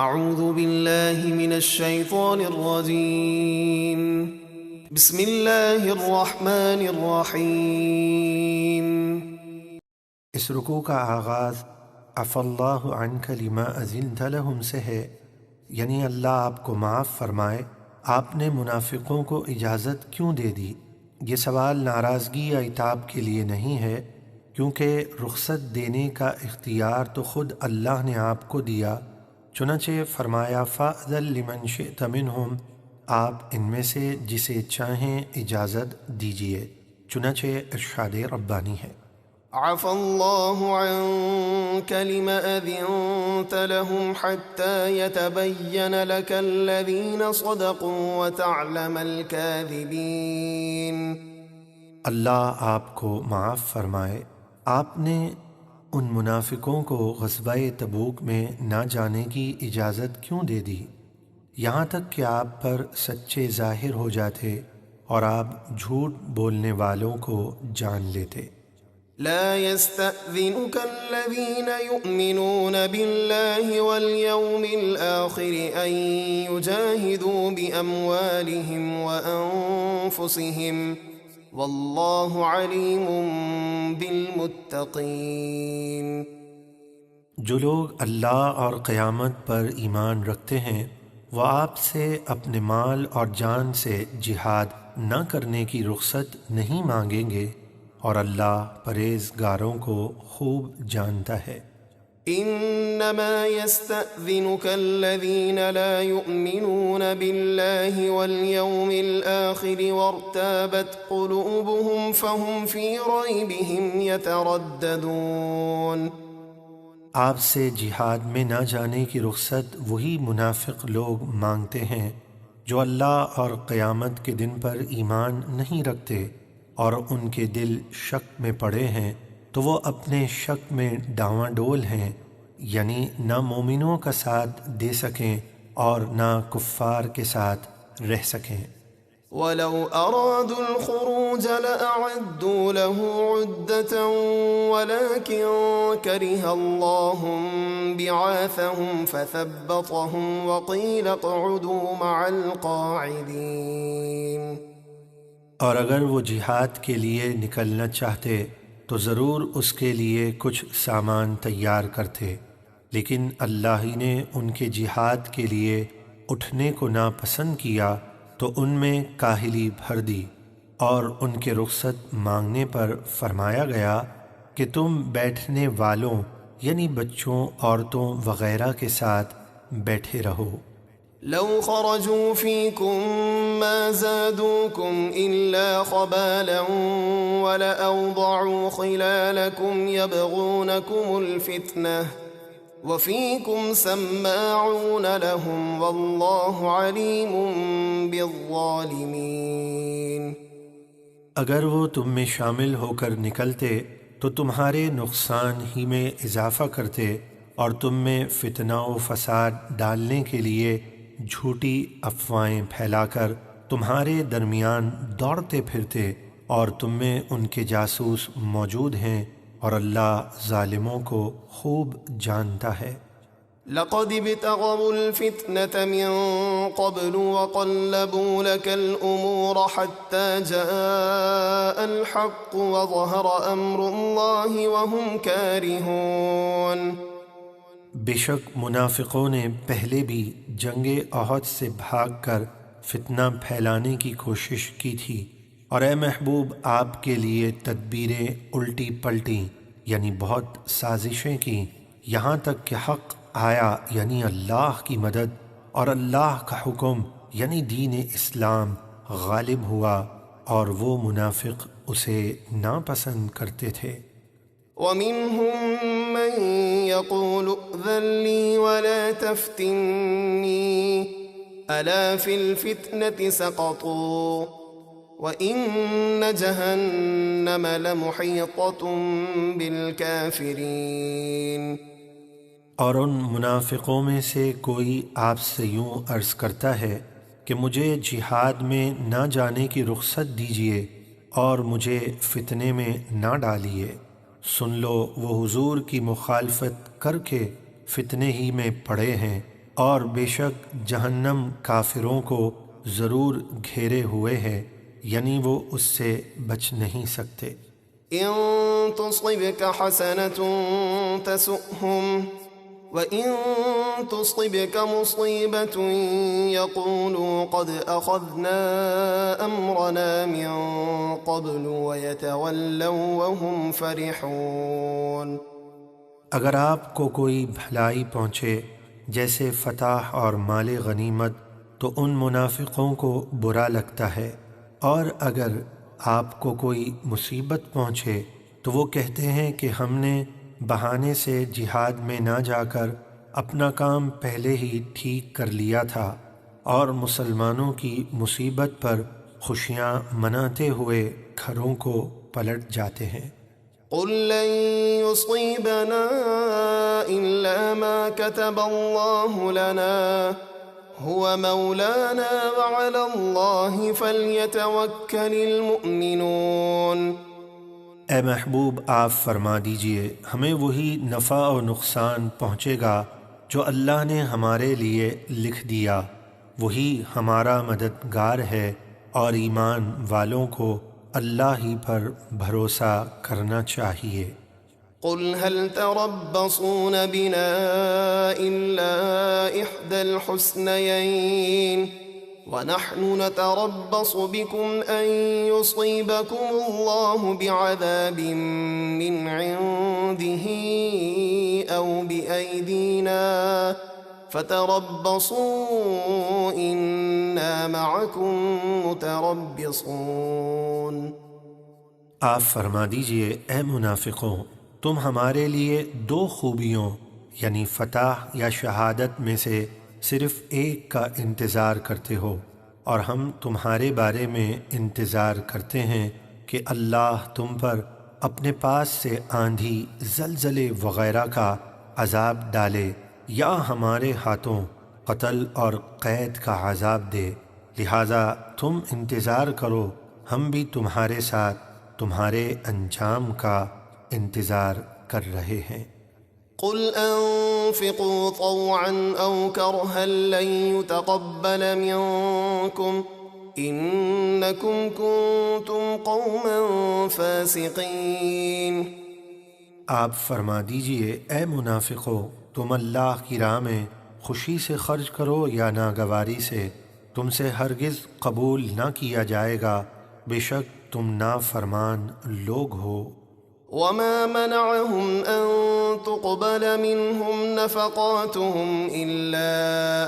اعوذ باللہ من الشیطان الرجیم بسم اللہ الرحمن الرحیم۔ اس رکوع کا آغاز عفا اللہ عنک لما اذنت لہم سے ہے، یعنی اللہ آپ کو معاف فرمائے، آپ نے منافقوں کو اجازت کیوں دے دی؟ یہ سوال ناراضگی یا عتاب کے لیے نہیں ہے، کیونکہ رخصت دینے کا اختیار تو خود اللہ نے آپ کو دیا۔ چنانچہ فرمایا فَأْذَن لِمَن شِئْتَ مِنْهُمْ، آپ ان میں سے جسے چاہیں اجازت دیجئے۔ چنانچہ ارشاد ربانی ہے۔ عفا اللہ عنک لم اذنت لهم حتى يتبین لك الذین صدقوا وتعلم الكاذبین۔ اللہ آپ کو معاف فرمائے، آپ نے ان منافقوں کو غزوہ تبوک میں نہ جانے کی اجازت کیوں دے دی، یہاں تک کہ آپ پر سچے ظاہر ہو جاتے اور آپ جھوٹ بولنے والوں کو جان لیتے۔ لا يستأذنك الذين يؤمنون بالله واليوم الآخر أن يجاهدوا بأموالهم وأنفسهم واللہ علیم بالمتقین۔ جو لوگ اللہ اور قیامت پر ایمان رکھتے ہیں وہ آپ سے اپنے مال اور جان سے جہاد نہ کرنے کی رخصت نہیں مانگیں گے، اور اللہ پرہیزگاروں کو خوب جانتا ہے۔ انما يستأذنك الذين لا يؤمنون بالله واليوم الآخر وارتابت قلوبهم فهم في ريبهم يترددون۔ آپ سے جہاد میں نہ جانے کی رخصت وہی منافق لوگ مانگتے ہیں جو اللہ اور قیامت کے دن پر ایمان نہیں رکھتے اور ان کے دل شک میں پڑے ہیں، تو وہ اپنے شک میں ڈاواں ڈول ہیں، یعنی نہ مومنوں کا ساتھ دے سکیں اور نہ کفار کے ساتھ رہ سکیں۔ وَلَوْ أَرَادُوا الْخُرُوجَ لَأَعَدُّوا لَهُ عُدَّةً وَلَكِنْ كَرِهَ اللَّهُ بِعَاثَهُمْ فَثَبَّطَهُمْ وَقِيلَ اقْعُدُوا مَعَ الْقَاعِدِينَ۔ اور اگر وہ جہاد کے لیے نکلنا چاہتے تو ضرور اس کے لیے کچھ سامان تیار کرتے، لیکن اللہ ہی نے ان کے جہاد کے لیے اٹھنے کو ناپسند کیا تو ان میں کاہلی بھر دی، اور ان کے رخصت مانگنے پر فرمایا گیا کہ تم بیٹھنے والوں یعنی بچوں، عورتوں وغیرہ کے ساتھ بیٹھے رہو۔ لو خرجوا فيكم ما زادوكم إلا خبالا ولأوضعوا خلالكم يبغونكم الفتنة وفيكم سماعون لهم والله عليم بالظالمين۔ اگر وہ تم میں شامل ہو کر نکلتے تو تمہارے نقصان ہی میں اضافہ کرتے اور تم میں فتنہ و فساد ڈالنے کے لیے جھوٹی افواہیں پھیلا کر تمہارے درمیان دوڑتے پھرتے، اور تم میں ان کے جاسوس موجود ہیں، اور اللہ ظالموں کو خوب جانتا ہے۔ لقد ابتغوا الفتنة من قبل وقلبوا لك الأمور حتى جاء الحق وظهر أمر الله وهم كارهون۔ بے شک منافقوں نے پہلے بھی جنگ احد سے بھاگ کر فتنہ پھیلانے کی کوشش کی تھی، اور اے محبوب آپ کے لیے تدبیریں الٹی پلٹی یعنی بہت سازشیں کی، یہاں تک کہ حق آیا یعنی اللہ کی مدد، اور اللہ کا حکم یعنی دین اسلام غالب ہوا، اور وہ منافق اسے ناپسند کرتے تھے۔ وَمِنْهُمْ مَنْ يَقُولُ ائْذَنْ لِي وَلَا تَفْتِنِّي أَلَا فِي الْفِتْنَةِ سَقَطُوا وَإِنَّ جَهَنَّمَ لَمُحِيطَةٌ بِالْكَافِرِينَ۔ اور ان منافقوں میں سے کوئی آپ سے یوں عرض کرتا ہے کہ مجھے جہاد میں نہ جانے کی رخصت دیجیے اور مجھے فتنے میں نہ ڈالیے۔ سن لو وہ حضور کی مخالفت کر کے فتنے ہی میں پڑے ہیں، اور بے شک جہنم کافروں کو ضرور گھیرے ہوئے ہے، یعنی وہ اس سے بچ نہیں سکتے۔ إن تصبك حسنة تسؤهم وإن تصبك مصيبة يقولوا قد أخذنا أمرنا من قبل ويتولوا وهم فرحون۔ اگر آپ کو کوئی بھلائی پہنچے جیسے فتح اور مال غنیمت تو ان منافقوں کو برا لگتا ہے، اور اگر آپ کو کوئی مصیبت پہنچے تو وہ کہتے ہیں کہ ہم نے بہانے سے جہاد میں نہ جا کر اپنا کام پہلے ہی ٹھیک کر لیا تھا، اور مسلمانوں کی مصیبت پر خوشیاں مناتے ہوئے گھروں کو پلٹ جاتے ہیں۔ قل لن يصيبنا إلا ما كتب الله لنا هو مولانا وعلى الله فليتوكل المؤمنون۔ اے محبوب آپ فرما دیجئے ہمیں وہی نفع و نقصان پہنچے گا جو اللہ نے ہمارے لیے لکھ دیا، وہی ہمارا مددگار ہے، اور ایمان والوں کو اللہ ہی پر بھروسہ کرنا چاہیے۔ قل هل تربصون بنا إلا إحدى الحسنيين ونحن نتربص بكم أن يصيبكم الله بعذاب من عنده أو بأيدينا فتربصوا إنا معكم متربصون۔ آپ فرما دیجئے اے منافقوں، تم ہمارے لیے دو خوبیوں یعنی فتح یا شہادت میں سے صرف ایک کا انتظار کرتے ہو، اور ہم تمہارے بارے میں انتظار کرتے ہیں کہ اللہ تم پر اپنے پاس سے آندھی، زلزلے وغیرہ کا عذاب ڈالے، یا ہمارے ہاتھوں قتل اور قید کا عذاب دے، لہذا تم انتظار کرو، ہم بھی تمہارے ساتھ تمہارے انجام کا انتظار کر رہے ہیں۔ قل انفقوا طوعا او کرها لن يتقبل منكم انکم کنتم قوما فاسقین۔ آپ فرما دیجئے اے منافقو، تم اللہ کی راہ میں خوشی سے خرچ کرو یا ناگواری سے، تم سے ہرگز قبول نہ کیا جائے گا، بے شک تم نافرمان لوگ ہو۔ وما منعهم أن تقبل منهم نفقاتهم إلا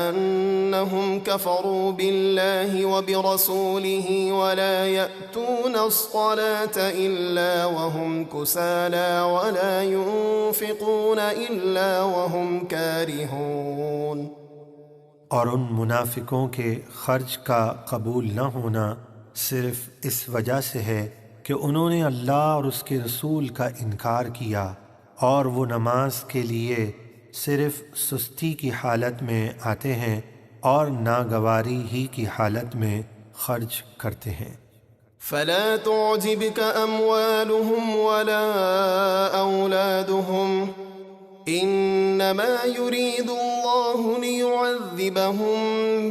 أنهم كفروا بالله وبرسوله ولا يأتون الصلاة إلا وهم كسالى ولا ينفقون إلا وهم كارهون۔ اور ان منافقوں کے خرچ کا قبول نہ ہونا صرف اس وجہ سے ہے کہ انہوں نے اللہ اور اس کے رسول کا انکار کیا، اور وہ نماز کے لیے صرف سستی کی حالت میں آتے ہیں اور ناگواری ہی کی حالت میں خرچ کرتے ہیں۔ فلا تعجبك أموالهم ولا أولادهم إنما يريد الله ليعذبهم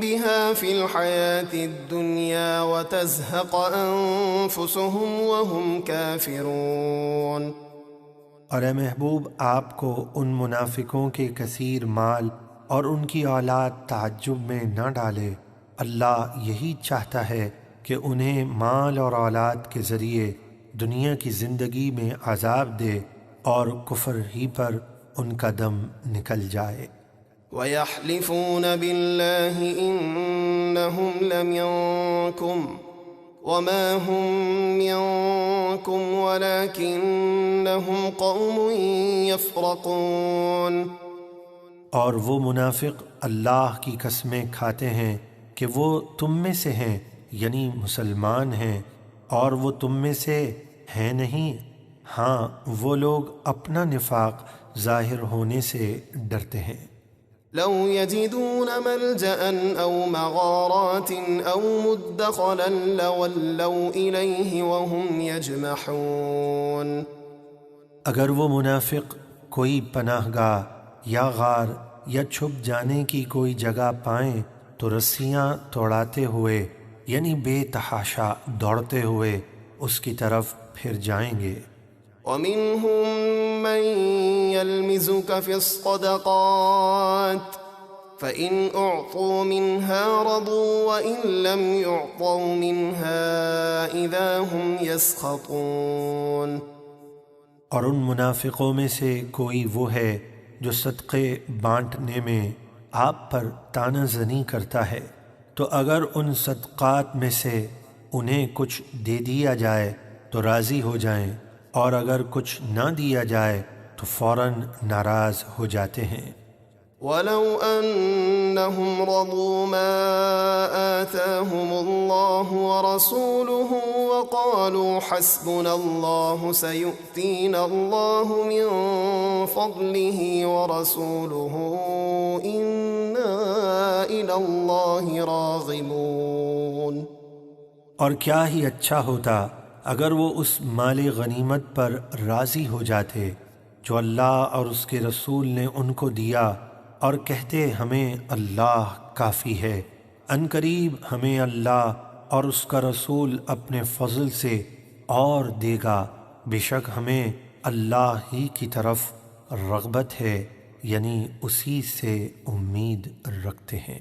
بها في الحياة الدنيا وتزهق أنفسهم وهم كافرون۔ اور اے محبوب آپ کو ان منافقوں کے کثیر مال اور ان کی اولاد تعجب میں نہ ڈالے، اللہ یہی چاہتا ہے کہ انہیں مال اور اولاد کے ذریعے دنیا کی زندگی میں عذاب دے اور کفر ہی پر ان کا دم نکل جائے۔ وَيَحْلِفُونَ بِاللَّهِ إِنَّهُمْ لَمِنكُمْ وَمَا هُمْ مِنكُمْ وَلَكِنَّهُمْ قَوْمٌ يَفْرَقُونَ۔ اور وہ منافق اللہ کی قسمیں کھاتے ہیں کہ وہ تم میں سے ہیں، یعنی مسلمان ہیں، اور وہ تم میں سے ہیں نہیں، ہاں وہ لوگ اپنا نفاق ظاہر ہونے سے ڈرتے ہیں۔ لو يجدون ملجأ أو مغارات أو مدخلا لولوا إليه وهم يجمحون۔ اگر وہ منافق کوئی پناہ گاہ یا غار یا چھپ جانے کی کوئی جگہ پائیں تو رسیاں توڑاتے ہوئے یعنی بے تحاشا دوڑتے ہوئے اس کی طرف پھر جائیں گے۔ ومنهم من يلمزك في الصدقات فإن أعطوا منها رضوا وإن لم يعطوا منها إذا هم يسخطون۔ اور ان منافقوں میں سے کوئی وہ ہے جو صدقے بانٹنے میں آپ پر طعنہ زنی کرتا ہے، تو اگر ان صدقات میں سے انہیں کچھ دے دیا جائے تو راضی ہو جائیں، اور اگر کچھ نہ دیا جائے تو فوراً ناراض ہو جاتے ہیں۔ وَلَوْ أَنَّهُمْ رَضُوا مَا آتَاهُمُ اللَّهُ وَرَسُولُهُ وَقَالُوا حَسْبُنَا اللَّهُ سَيُؤْتِينَا اللَّهُ مِنْ فَضْلِهِ وَرَسُولُهُ إِنَّا إِلَى اللَّهِ رَاغِبُونَ۔ اور کیا ہی اچھا ہوتا اگر وہ اس مال غنیمت پر راضی ہو جاتے جو اللہ اور اس کے رسول نے ان کو دیا، اور کہتے ہمیں اللہ کافی ہے، عنقریب ہمیں اللہ اور اس کا رسول اپنے فضل سے اور دے گا، بے شک ہمیں اللہ ہی کی طرف رغبت ہے، یعنی اسی سے امید رکھتے ہیں۔